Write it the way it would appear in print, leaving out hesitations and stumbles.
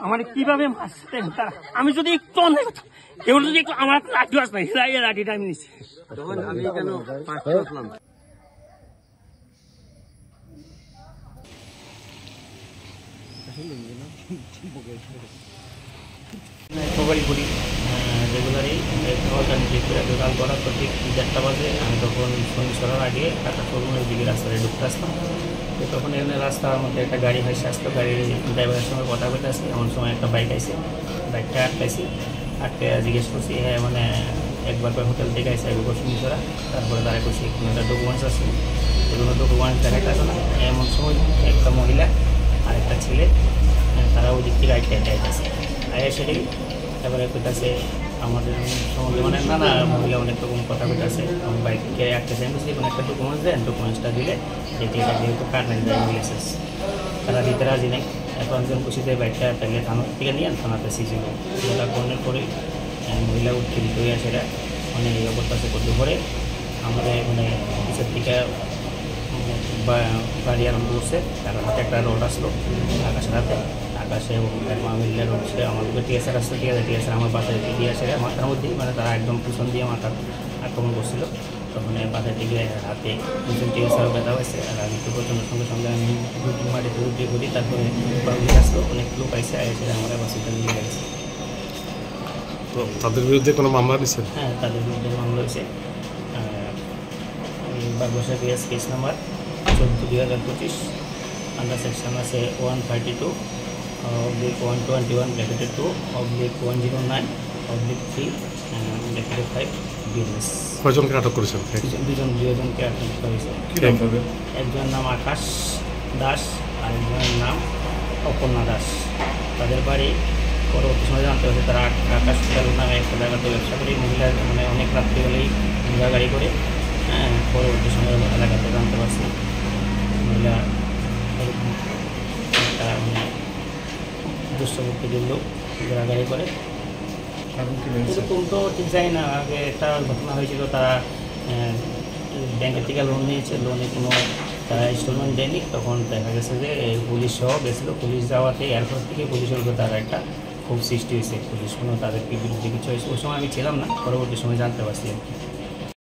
আমার কিভাবে মারছে তারা? আমি যদি একটু অন্যায় করতাম, এগুলো যদি একটু আমার লাঠি আস নাই, লাঠিটা আমি নিচ্ছি। আমি কেন মোবাইল করি রেগুলারই কাল করার পর ঠিক 1:30 বাজে আমি তখন শনি সরার আগে একটা শোরুমের দিকে রাস্তায় ঢুকতে আসতাম। তো তখন এখানে রাস্তার মধ্যে একটা গাড়ি ভেসে আসতো, গাড়ির ড্রাইভারের সঙ্গে কথা বলতে আসছি। এমন সময় একটা বাইক আইসে, বাইকটা আটকাইছি, আটকে জিজ্ঞেস করছি হ্যাঁ মানে একবার হোটেল থেকে আইসে একবার শনি সরা। তারপরে তারা করছি কোনো একটা ডকুমেন্টস আছে, এগুলো ডকুমেন্টস দেখাইতে না। এমন সময় একটা মহিলা আর একটা ছেলে তারা ওই দিক থেকে আইতেছে সেটাই। তারপরে কইতাছে আমাদের সম্বন্ধে মানে নানা মহিলা অনেক রকম কথা কইতাছে। আমার বাইককে একটা চাইছি কোনো একটা ডকুমেন্টস দেন, ডকুমেন্টসটা দিলে যেটি এটা যেহেতু কার নাই ড্রাইভিং লাইসেন্স তারা দিতে রাজি নেই। এখন একজন খুশিতে বাইকটা তাহলে থানা থেকে নিয়ে থানাতে সিছিল। ওটা করার পরে মহিলা উৎপীড়িত হয়ে সেটা মানে এই অবস্থা করতে পরে আমাদের মানে পিছের থেকে গাড়ি আরম্ভ করছে। তার হাতে একটা রোড আসলো আকাশের হাতে, আকাশে এবং মিলে রোডছে আমাদেরকে টিএসআর আসছে, টিএসআর আমার বাসায় দিয়ে আসে মাথার মধ্যেই মানে তারা একদম পিছন দিয়ে মাথার আক্রমণ করছিল। তখন বাসায় টিকে হাতে দুজন টিএসআরও ব্যথা হয়েছে। আর আমি তো প্রচণ্ড সঙ্গে সঙ্গে আমি মাটিতে উঠিয়ে করি। তারপরে আসলো অনেক লোক আইসে এসে আমার বাসিটা নিয়ে গেছে। তো তাদের বিরুদ্ধে কোনো মামলা দিচ্ছে? হ্যাঁ, তাদের বিরুদ্ধে মামলা হয়েছে। বাগবাসা কেস নাম্বার 14/2025 আন্ডার সেকশন আছে 132/2/109/3/5 বিএনএস। কয়জনকে আটক করেছেন? দুজনকে আটক করা হয়েছে। একজনের নাম আকাশ দাস আর একজনের নাম অপর্ণা দাস। তাদের বাড়ি পরবর্তী সময় জানতে হচ্ছে তারা আকাশ নামে একটা জায়গাতে ব্যবসা করে, মহিলা মানে অনেক রাত্রিবেলেই মহিলা গাড়ি করে। হ্যাঁ, পরবর্তী সময় এলাকাতে জানতে পারছি মহিলা একটা মানে দুঃস্থভুক্তির লোক ঘোরাঘুরি করে। এরকম তো ঠিক জানি না। আগে একটা ঘটনা হয়েছিল, তারা ব্যাংকের থেকে লোন নিয়েছে, লোনে কোনো তারা ইনস্টলমেন্ট দেয়নি। তখন দেখা গেছে যে পুলিশ সহ গেছিলো, পুলিশ যাওয়াতে এয়ারপোর্ট থেকে পুলিশের উপর তারা একটা খুব সৃষ্টি হয়েছে। পুলিশ কোনো তাদেরকে বিরুদ্ধে কিছু হয়েছে। ওই সময় আমি ছিলাম না, পরবর্তী সময় জানতে পারছি আর কি।